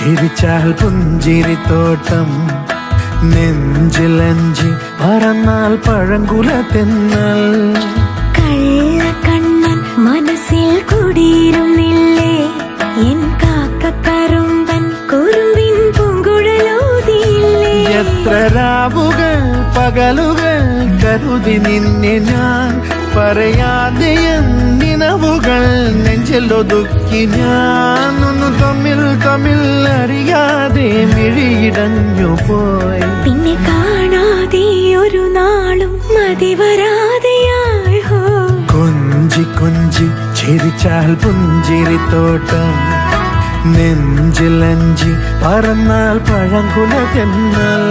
ചിരിച്ചാൽ പുഞ്ചിരിത്തോട്ടം, നെഞ്ചിലഞ്ചി പറന്നാൽ പഴങ്കുല തെന്നൽ. കള്ളക്കണ്ണൻ മനസ്സിൽ കുടിയിരുന്നില്ലേ, എൻ കാക്കക്കറുമ്പൻ കുറുമ്പിൻ പൂങ്കുഴലൂതിയില്ലേ. എത്ര രാവുകൾ പകലുകൾ കരുതി നിന്നെ ഞാൻ, പറയാതെ നിനവുകൾ നെഞ്ചിലൊതുക്കി ഞാൻ. ഒന്ന് തമ്മിൽ തമ്മിൽ അറിയാതെ മിഴിയിടഞ്ഞു പോയി, പിന്നെ കാണാതെ ഒരു നാളും മതി വരാതെയായി. കൊഞ്ചി കൊഞ്ചി ചിരിച്ചാൽ പുഞ്ചിരിത്തോട്ടം, നെഞ്ചിലഞ്ചി പറന്നാൽ പഴങ്കുല തെന്നൽ.